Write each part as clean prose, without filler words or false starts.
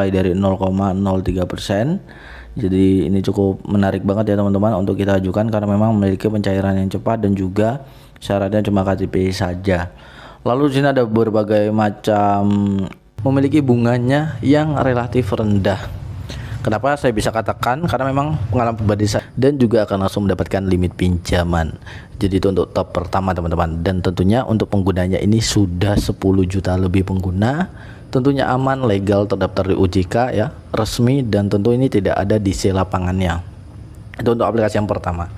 mulai dari 0,03%. Jadi ini cukup menarik banget ya teman-teman untuk kita ajukan karena memang memiliki pencairan yang cepat dan juga syaratnya cuma KTP saja. Lalu di sini ada berbagai macam memiliki bunganya yang relatif rendah. Kenapa saya bisa katakan? Karena memang pengalaman pribadi saya dan juga akan langsung mendapatkan limit pinjaman. Jadi itu untuk top pertama teman-teman, dan tentunya untuk penggunanya ini sudah 10 juta lebih pengguna. Tentunya aman, legal, terdaftar di OJK ya, resmi, dan tentu ini tidak ada di lapangannya. Itu untuk aplikasi yang pertama.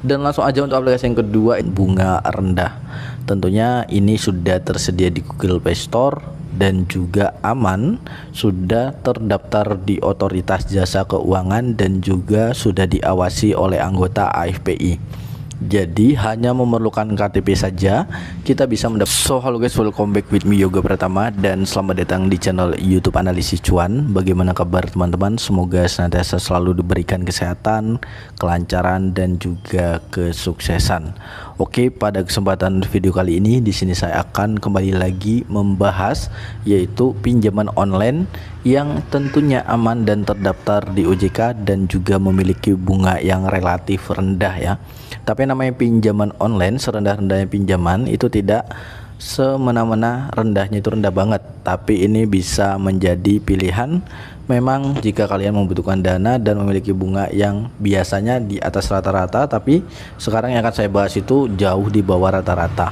Dan langsung aja untuk aplikasi yang kedua, bunga rendah. Tentunya ini sudah tersedia di Google Play Store dan juga aman, sudah terdaftar di Otoritas Jasa Keuangan dan juga sudah diawasi oleh anggota AFPI. Jadi hanya memerlukan KTP saja kita bisa mendapat. So halo guys, welcome back with me Yoga Pratama dan selamat datang di channel YouTube Analisis Cuan. Bagaimana kabar teman-teman? Semoga senantiasa selalu diberikan kesehatan, kelancaran dan juga kesuksesan. Oke, pada kesempatan video kali ini di sini saya akan kembali lagi membahas yaitu pinjaman online yang tentunya aman dan terdaftar di OJK dan juga memiliki bunga yang relatif rendah ya. Tapi namanya pinjaman online, serendah-rendahnya pinjaman itu tidak semena-mena rendahnya itu rendah banget, tapi ini bisa menjadi pilihan memang jika kalian membutuhkan dana dan memiliki bunga yang biasanya di atas rata-rata, tapi sekarang yang akan saya bahas itu jauh di bawah rata-rata.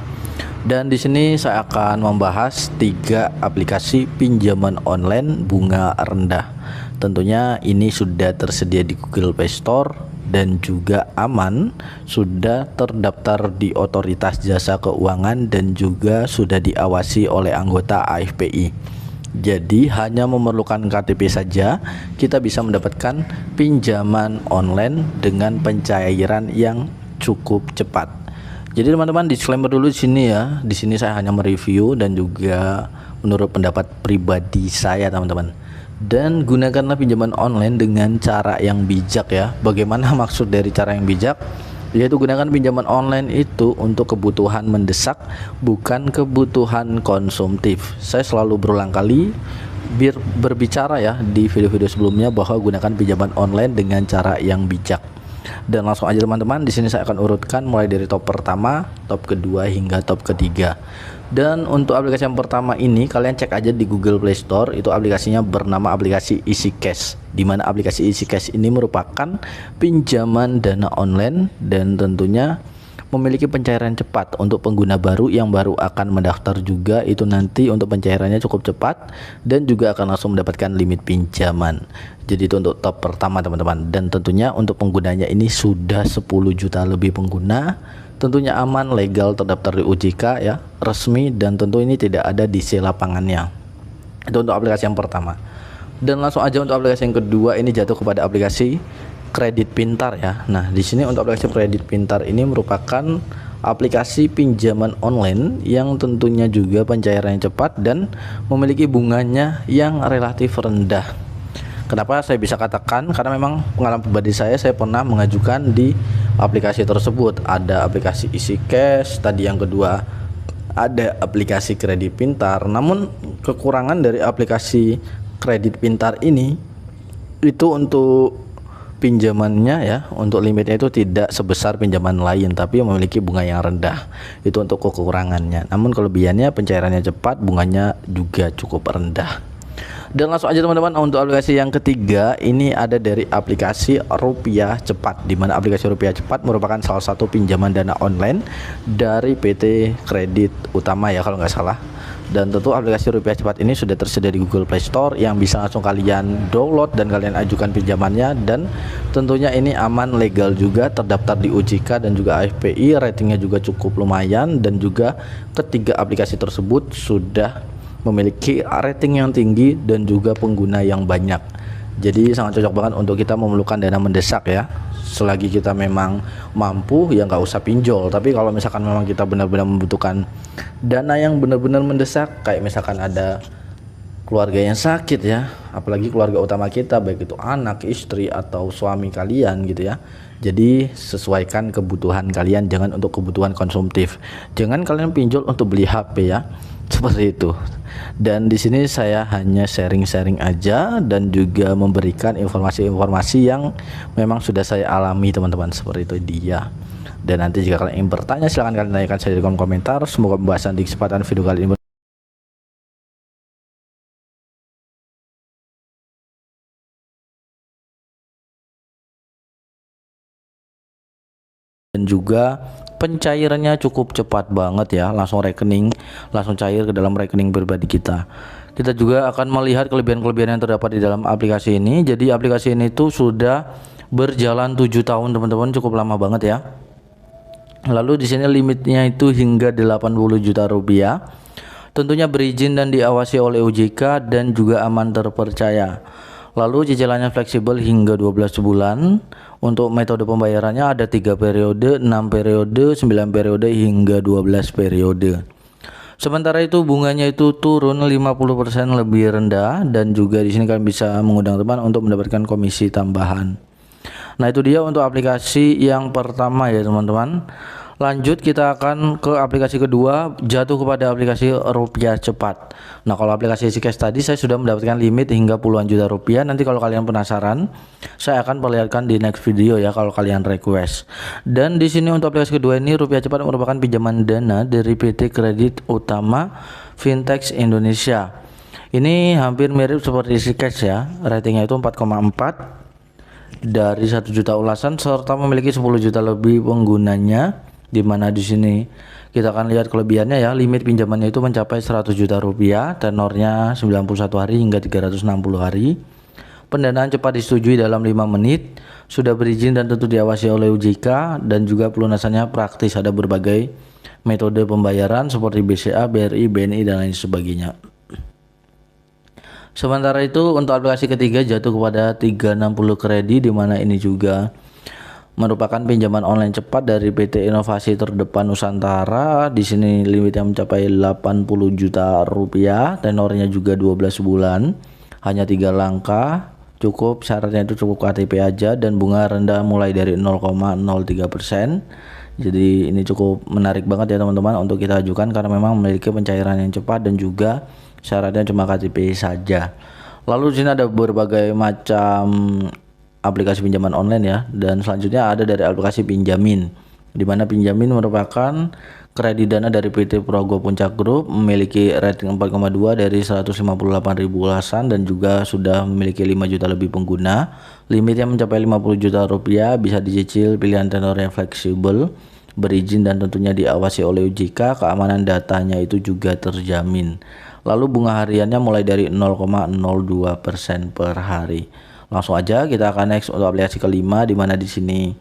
Dan di sini saya akan membahas 3 aplikasi pinjaman online bunga rendah. Tentunya ini sudah tersedia di Google Play Store dan juga aman, sudah terdaftar di Otoritas Jasa Keuangan dan juga sudah diawasi oleh anggota AFPI. Jadi hanya memerlukan KTP saja kita bisa mendapatkan pinjaman online dengan pencairan yang cukup cepat. Jadi teman-teman, disclaimer dulu di sini ya. Di sini saya hanya mereview dan juga menurut pendapat pribadi saya teman-teman. Dan gunakanlah pinjaman online dengan cara yang bijak ya. Bagaimana maksud dari cara yang bijak? Yaitu gunakan pinjaman online itu untuk kebutuhan mendesak, bukan kebutuhan konsumtif. Saya selalu berulang kali berbicara ya di video-video sebelumnya bahwa gunakan pinjaman online dengan cara yang bijak. Dan langsung aja teman-teman, di sini saya akan urutkan mulai dari top pertama, top kedua hingga top ketiga. Dan untuk aplikasi yang pertama ini kalian cek aja di Google Play Store, itu aplikasinya bernama aplikasi EasyCash, di mana aplikasi EasyCash ini merupakan pinjaman dana online dan tentunya memiliki pencairan cepat untuk pengguna baru yang baru akan mendaftar juga. Itu nanti untuk pencairannya cukup cepat dan juga akan langsung mendapatkan limit pinjaman. Jadi itu untuk top pertama teman-teman, dan tentunya untuk penggunanya ini sudah 10 juta lebih pengguna. Tentunya aman, legal, terdaftar di OJK ya, resmi, dan tentu ini tidak ada di lapangannya. Itu untuk aplikasi yang pertama. Dan langsung aja untuk aplikasi yang kedua, ini jatuh kepada aplikasi Kredit Pintar ya. Nah, di sini untuk aplikasi Kredit Pintar ini merupakan aplikasi pinjaman online yang tentunya juga pencairannya cepat dan memiliki bunganya yang relatif rendah. Kenapa saya bisa katakan? Karena memang pengalaman pribadi saya pernah mengajukan di aplikasi tersebut. Ada aplikasi EasyCash, tadi yang kedua ada aplikasi Kredit Pintar. Namun kekurangan dari aplikasi Kredit Pintar ini itu untuk pinjamannya ya, untuk limitnya itu tidak sebesar pinjaman lain, tapi memiliki bunga yang rendah. Itu untuk kekurangannya. Namun kelebihannya pencairannya cepat, bunganya juga cukup rendah. Dan langsung aja teman-teman untuk aplikasi yang ketiga, ini ada dari aplikasi Rupiah Cepat, di mana aplikasi Rupiah Cepat merupakan salah satu pinjaman dana online dari PT Kredit Utama ya kalau nggak salah. Dan tentu aplikasi Rupiah Cepat ini sudah tersedia di Google Play Store yang bisa langsung kalian download dan kalian ajukan pinjamannya. Dan tentunya ini aman, legal juga, terdaftar di OJK dan juga AFPI, ratingnya juga cukup lumayan, dan juga ketiga aplikasi tersebut sudah memiliki rating yang tinggi dan juga pengguna yang banyak. Jadi sangat cocok banget untuk kita memerlukan dana mendesak ya. Selagi kita memang mampu ya nggak usah pinjol. Tapi kalau misalkan memang kita benar-benar membutuhkan dana yang benar-benar mendesak, kayak misalkan ada keluarga yang sakit ya, apalagi keluarga utama kita, baik itu anak, istri atau suami kalian gitu ya. Jadi sesuaikan kebutuhan kalian, jangan untuk kebutuhan konsumtif. Jangan kalian pinjol untuk beli HP ya. Seperti itu. Dan di sini saya hanya sharing-sharing aja dan juga memberikan informasi-informasi yang memang sudah saya alami teman-teman, seperti itu dia. Dan nanti jika kalian ingin bertanya silahkan kalian tanyakan saya di kolom komentar. Semoga pembahasan di kesempatan video kali ini dan juga pencairannya cukup cepat banget ya, langsung cair ke dalam rekening pribadi kita. Kita juga akan melihat kelebihan-kelebihan yang terdapat di dalam aplikasi ini. Jadi aplikasi ini tuh sudah berjalan 7 tahun teman-teman, cukup lama banget ya. Lalu di sini limitnya itu hingga 80 juta rupiah. Tentunya berizin dan diawasi oleh OJK dan juga aman terpercaya. Lalu cicilannya fleksibel hingga 12 bulan. Untuk metode pembayarannya ada 3 periode, 6 periode, 9 periode hingga 12 periode. Sementara itu bunganya itu turun 50% lebih rendah, dan juga di sini kalian bisa mengundang teman untuk mendapatkan komisi tambahan. Nah, itu dia untuk aplikasi yang pertama ya teman-teman. Lanjut kita akan ke aplikasi kedua, jatuh kepada aplikasi Rupiah Cepat. Nah, kalau aplikasi Zcash tadi saya sudah mendapatkan limit hingga puluhan juta rupiah. Nanti kalau kalian penasaran, saya akan perlihatkan di next video ya kalau kalian request. Dan di sini untuk aplikasi kedua ini, Rupiah Cepat merupakan pinjaman dana dari PT Kredit Utama Fintech Indonesia. Ini hampir mirip seperti Zcash ya. Ratingnya itu 4,4 dari 1 juta ulasan serta memiliki 10 juta lebih penggunanya. Di mana di sini kita akan lihat kelebihannya ya, limit pinjamannya itu mencapai 100 juta rupiah, tenornya 91 hari hingga 360 hari. Pendanaan cepat disetujui dalam 5 menit, sudah berizin dan tentu diawasi oleh OJK, dan juga pelunasannya praktis, ada berbagai metode pembayaran seperti BCA, BRI, BNI dan lain sebagainya. Sementara itu untuk aplikasi ketiga jatuh kepada 360 Kredi, di mana ini juga merupakan pinjaman online cepat dari PT Inovasi Terdepan Nusantara. Di sini limitnya mencapai 80 juta rupiah, tenornya juga 12 bulan, hanya 3 langkah, cukup syaratnya itu cukup KTP aja, dan bunga rendah mulai dari 0,03%. Jadi ini cukup menarik banget ya teman-teman untuk kita ajukan karena memang memiliki pencairan yang cepat dan juga syaratnya cuma KTP saja. Lalu di sini ada berbagai macam aplikasi pinjaman online ya, dan selanjutnya ada dari aplikasi Pinjamin, di mana Pinjamin merupakan kredit dana dari PT Progo Puncak Group, memiliki rating 4,2 dari 158.000 ulasan dan juga sudah memiliki 5 juta lebih pengguna. Limitnya mencapai 50 juta rupiah, bisa dicicil, pilihan tenor yang fleksibel, berizin dan tentunya diawasi oleh OJK, keamanan datanya itu juga terjamin. Lalu bunga hariannya mulai dari 0,02% per hari. Langsung aja kita akan next untuk aplikasi kelima, di mana di sini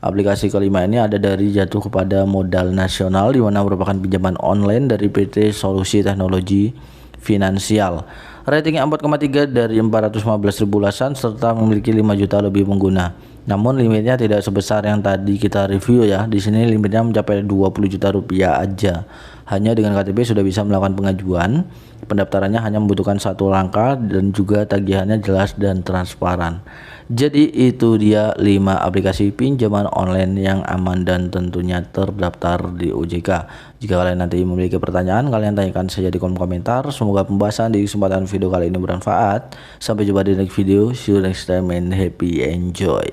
aplikasi kelima ini ada dari jatuh kepada Modal Nasional, di mana merupakan pinjaman online dari PT Solusi Teknologi Finansial. Ratingnya 4,3 dari 415.000 ulasan serta memiliki 5 juta lebih pengguna. Namun limitnya tidak sebesar yang tadi kita review ya. Di sini limitnya mencapai 20 juta rupiah aja. Hanya dengan KTP sudah bisa melakukan pengajuan. Pendaftarannya hanya membutuhkan 1 langkah dan juga tagihannya jelas dan transparan. Jadi itu dia 5 aplikasi pinjaman online yang aman dan tentunya terdaftar di OJK. Jika kalian nanti memiliki pertanyaan, kalian tanyakan saja di kolom komentar. Semoga pembahasan di kesempatan video kali ini bermanfaat. Sampai jumpa di next video. See you next time and happy enjoy.